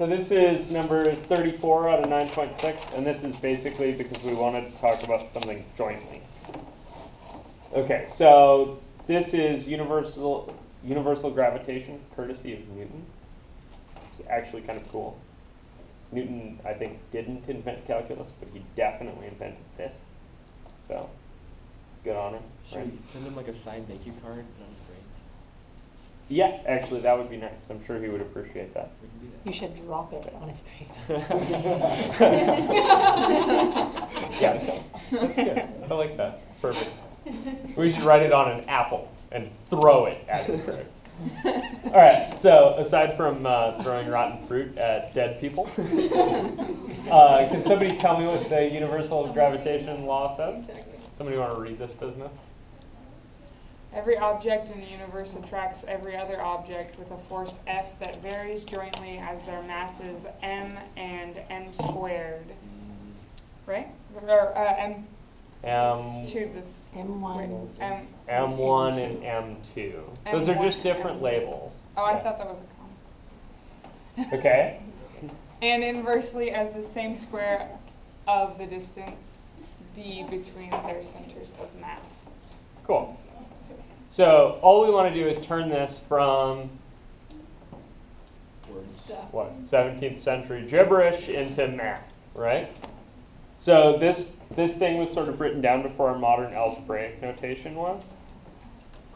So this is number 34 out of 9.6, and this is basically because we wanted to talk about something jointly. Okay, so this is universal gravitation, courtesy of Newton. It's actually kind of cool. Newton, I think, didn't invent calculus, but he definitely invented this. So, good on him. Should Right? we send him like a signed thank you card on his brain? Yeah, actually, that would be nice. I'm sure he would appreciate that. We can do that. You should drop it on his face. Yeah, that's good. I like that. Perfect. We should write it on an apple and throw it at his grave. All right, so aside from throwing rotten fruit at dead people, can somebody tell me what the universal gravitation law says? Somebody want to read this business? Every object in the universe attracts every other object with a force F that varies jointly as their masses m and m squared. Right? Or m to this. M1. M1 and M2. Those are just different labels. Oh, I thought that was a comma. Okay. And inversely as the same square of the distance d between their centers of mass. Cool. So all we want to do is turn this from Words. what, 17th century gibberish into math, right? So this thing was sort of written down before our modern algebraic notation was.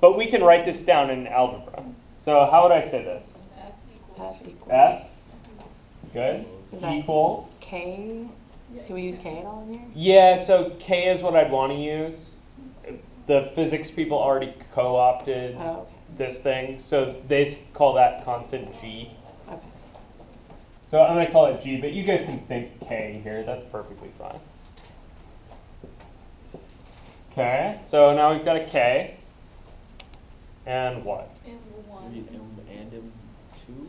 But we can write this down in algebra. So how would I say this? F equals. S, good, Is that- equals. K. Do we use K at all in here? Yeah, so K is what I'd want to use. The physics people already co-opted Oh, okay. this thing, so they call that constant G. Okay. So I'm going to call it G, but you guys can think K here. That's perfectly fine. Okay, so now we've got a K. And what? Read M and M2?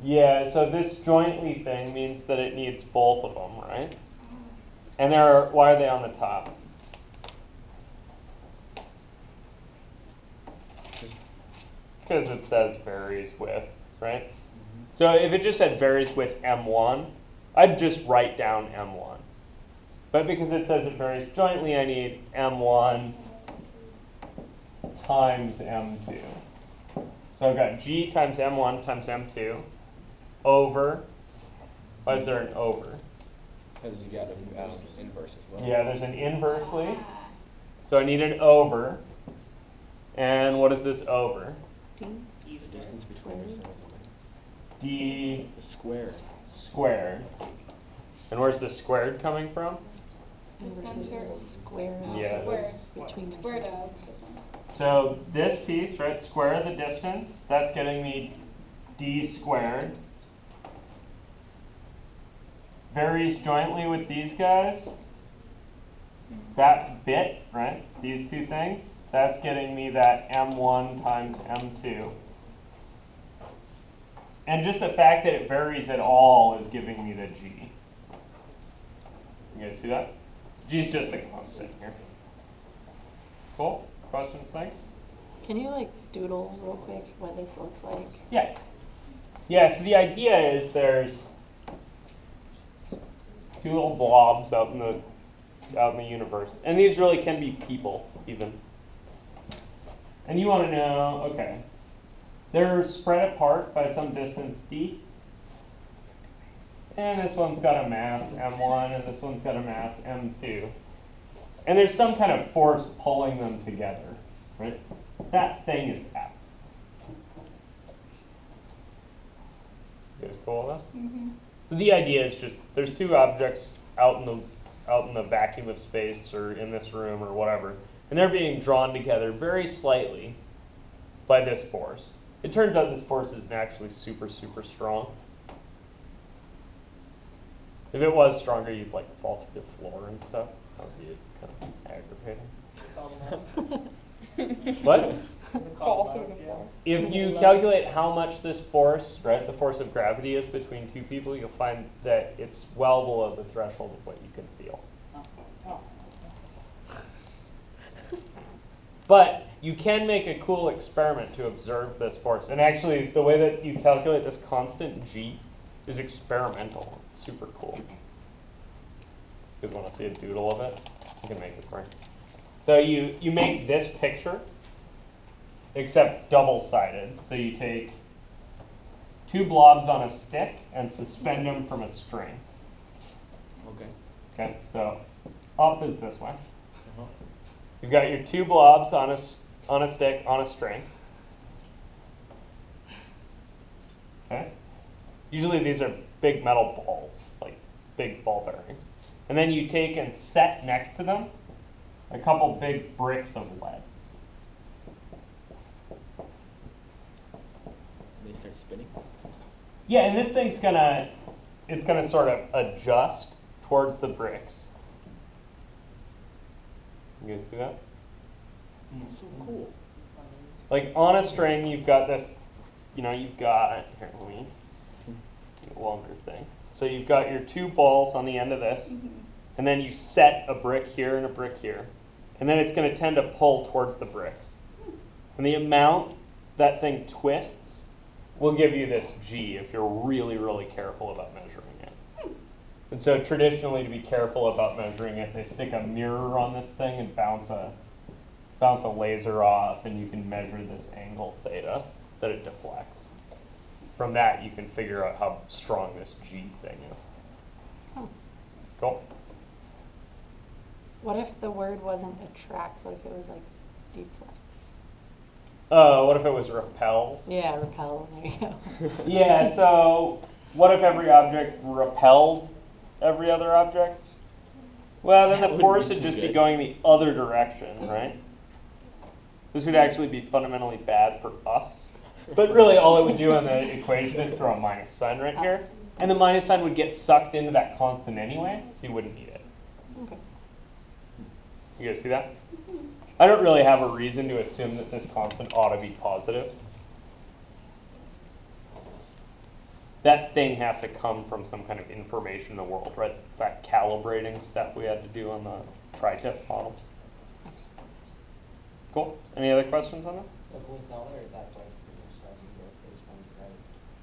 Yeah, so this jointly thing means that it needs both of them, right? And why are they on the top? Just Because it says varies with, right? So if it just said varies with M1, I'd just write down M1. But because it says it varies jointly, I need M1 times M2. So I've got G times M1 times M2 over, why is there an over? because you got an inverse as well. Yeah, there's an inversely. So I need an over. And what is this over? D. The distance between your centers of mass. D The square. squared. And where's the squared coming from? Versus center. the square of Yeah. distance between the Square centers. of. So this piece, right, square of the distance, that's getting me D squared. Varies jointly with these guys. That bit, right, these two things, that's getting me that M1 times M2. And just the fact that it varies at all is giving me the G. You guys see that? G's just a constant here. Cool? Questions, thanks? Can you like doodle real quick what this looks like? Yeah. Yeah, so the idea is there's two little blobs out in the universe. And these really can be people, even. And you want to know, okay, they're spread apart by some distance d. And this one's got a mass m1, and this one's got a mass m2. And there's some kind of force pulling them together, right? That thing is F. You guys cool with that? Mm-hmm. So the idea is just there's two objects out in the vacuum of space or in this room or whatever, and they're being drawn together very slightly by this force. It turns out this force isn't actually super, super strong. If it was stronger, you'd like fall through the floor and stuff. That would be kind of aggravating. What? Fall through the floor. If you calculate how much this force, right, the force of gravity is between two people, you'll find that it's well below the threshold of what you can feel. But you can make a cool experiment to observe this force. And actually, the way that you calculate this constant G is experimental. It's super cool. You guys want to see a doodle of it? I can make it for you. So you make this picture, except double-sided. So you take two blobs on a stick and suspend them from a string. Okay. Okay, so up is this way. Uh-huh. You've got your two blobs on a stick on a string. Okay. Usually these are big metal balls, like big ball bearings. And then you take and set next to them a couple big bricks of lead. They start spinning. Yeah, and this thing's it's gonna sort of adjust towards the bricks. You guys see that? So cool. Like on a string, you've got this, you've got, here, let me get a longer thing. So you've got your two balls on the end of this, and then you set a brick here and a brick here. And then it's going to tend to pull towards the bricks. And the amount that thing twists will give you this G if you're really, really careful about measuring it. And so traditionally, to be careful about measuring it, they stick a mirror on this thing and bounce a laser off, and you can measure this angle theta that it deflects. From that, you can figure out how strong this G thing is. Oh. Cool. What if the word wasn't attracts? What if it was like deflects? What if it was repels? Yeah, repel. There you go. Yeah, so what if every object repelled every other object? Well, then That the wouldn't force be would so just be good. going the other direction, right? This would actually be fundamentally bad for us. But really, all it would do on the equation is throw a minus sign right here. And the minus sign would get sucked into that constant anyway, so you wouldn't need it. Okay. You guys see that? I don't really have a reason to assume that this constant ought to be positive. That thing has to come from some kind of information in the world, right? It's that calibrating step we had to do on the tri-tip model. Cool. Any other questions on that?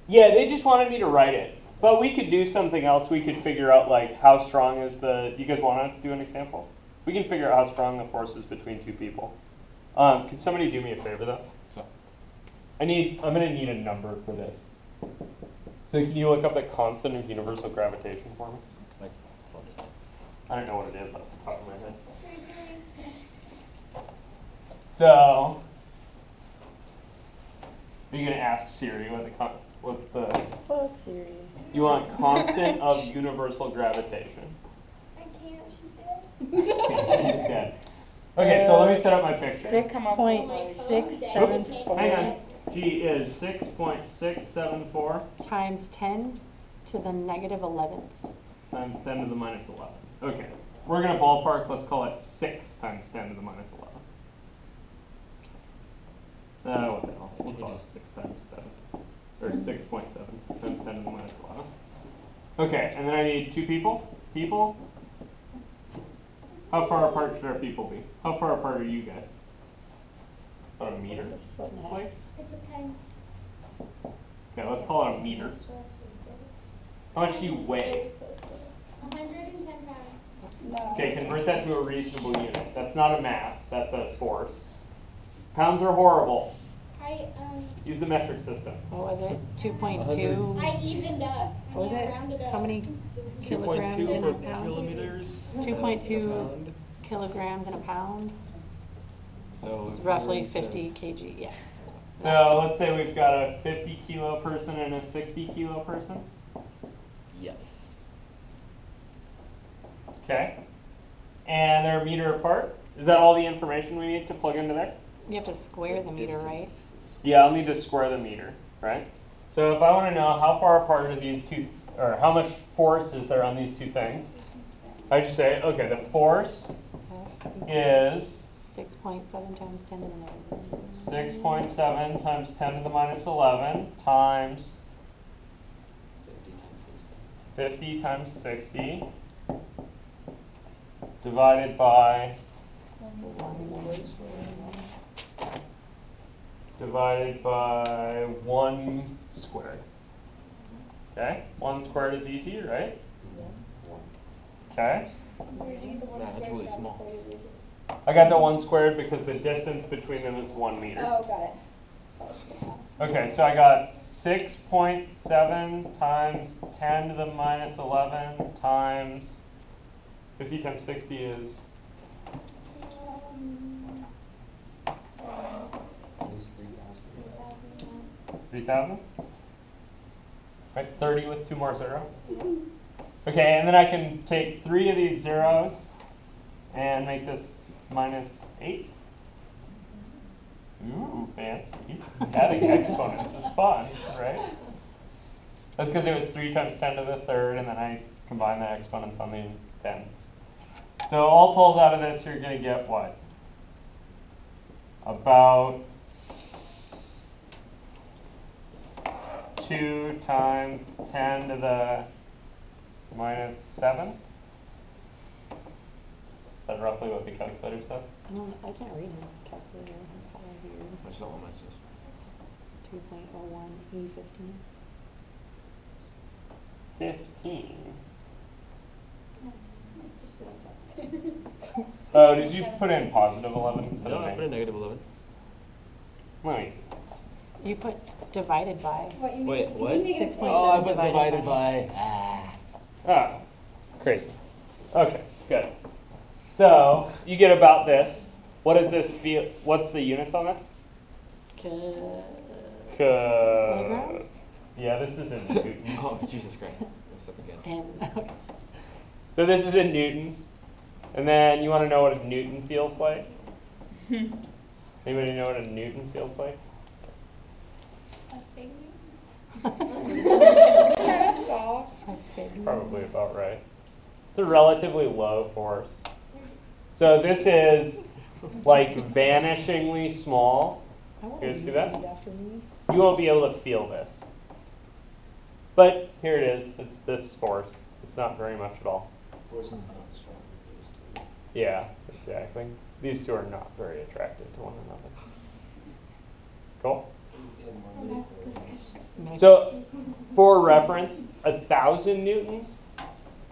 Yeah, they just wanted me to write it. But we could do something else. We could figure out like how strong is the, you guys want to do an example? We can figure out how strong the force is between two people. Can somebody do me a favor though? So. I'm gonna need a number for this. So can you look up the constant of universal gravitation for me? Like, what is that? I don't know what it is off the top of my head. So, are you gonna ask Siri what the Fuck Siri. you want constant of universal gravitation? I can't, she's dead. She's dead. Okay, so let me set up my picture. 6.674 Hang on. G is 6.674 times 10 to the negative 11th. times 10 to the minus 11. Okay, we're gonna ballpark. Let's call it 6 times 10 to the minus 11. What the hell? We'll call it 6 times 7. Or 6.7 times 10 to the minus 11. Okay, and then I need two people. People? How far apart should our people be? How far apart are you guys? About a meter. Foot and a half. Like? It depends. Okay, let's call it a meter. How much do you weigh? 110 pounds. Okay, convert that to a reasonable unit. That's not a mass, that's a force. Pounds are horrible. Use the metric system. What was it? 2.2. I evened up. What was it? Rounded up. How many kilograms in a pound? kilometers. 2.2 kilograms in a pound. So It's if roughly it's, 50 kg. Yeah. So let's say we've got a 50 kilo person and a 60 kilo person. Yes. Okay. And they're a meter apart. Is that all the information we need to plug into there? You have to square the meter, right? Distance is- Yeah, I'll need to square the meter, right? So if I want to know how far apart are these two, or how much force is there on these two things, I just say, okay, the force is 6.7 times 10 to the negative. 6.7 times 10 to the minus 11 times 50 times 60 divided by 1 squared. Okay, 1 squared is easy, right? Okay. Where did you get the one Nah, that's square really from small. before you leave it? I got the 1 squared because the distance between them is 1 meter. Oh, got it. Okay, so I got 6.7 times 10 to the minus 11 times 50 times 60 is 3,000. Right, 30 with 2 more zeros. Okay, and then I can take 3 of these zeros and make this minus 8. Ooh, fancy. Adding exponents is fun, right? That's because it was 3 times 10 to the third, and then I combine the exponents on the tens. So all told out of this, you're going to get what? About 2 times 10 to the minus 7. Is that roughly what the calculator says? I can't read his calculator. It's all weird. That's not what mine says. 2.01 E15. 15. Oh, did you put in positive 11 instead No, of I put in negative 11. Let me see. You put divided by. What, you Wait, need- what? you need 6.7 Oh, I put divided divided by- by. Ah, crazy. Okay, good. So you get about this. What does this feel? What's the units on that? Kilograms? Yeah, this is in Newton. Oh, Jesus Christ. Messed up again. And So this is in Newton. And then you want to know what a Newton feels like? Anybody know what a Newton feels like? A fig It's kind of soft. Probably about right. It's a relatively low force. So this is like vanishingly small. I want You guys to see that? read after me. You won't be able to feel this. But here it is. It's this force. It's not very much at all. Force is not strong with those two. Yeah, exactly. These two are not very attracted to one another. Cool? And one That's good. Make- So, for reference, 1,000 newtons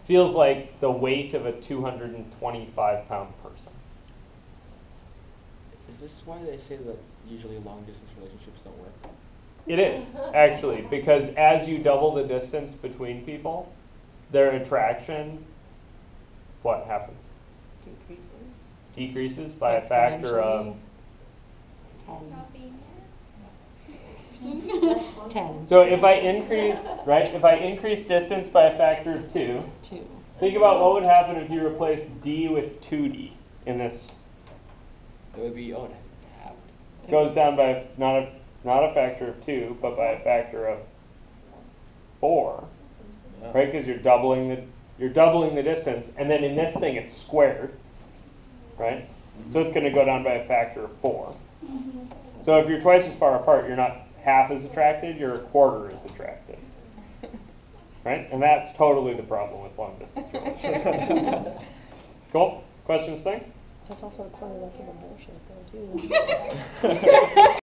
feels like the weight of a 225-pound person. Is this why they say that usually long distance relationships don't work? It is, actually, because as you double the distance between people, their attraction, what happens? Decreases. Decreases by a factor of. Exponentially. Not being 10. So if I increase, right, if I increase distance by a factor of 2, 2. think about what would happen if you replace d with 2d in this. It would be odd. It goes down by not a factor of 2, but by a factor of 4, right? Because you're doubling the distance, and then in this thing it's squared, right? So it's going to go down by a factor of 4. So if you're twice as far apart, you're not half as attracted, you're a quarter as attracted, right? And that's totally the problem with long distance relationships. Cool. Questions, things? That's also a quarter less of a bullshit, though, too.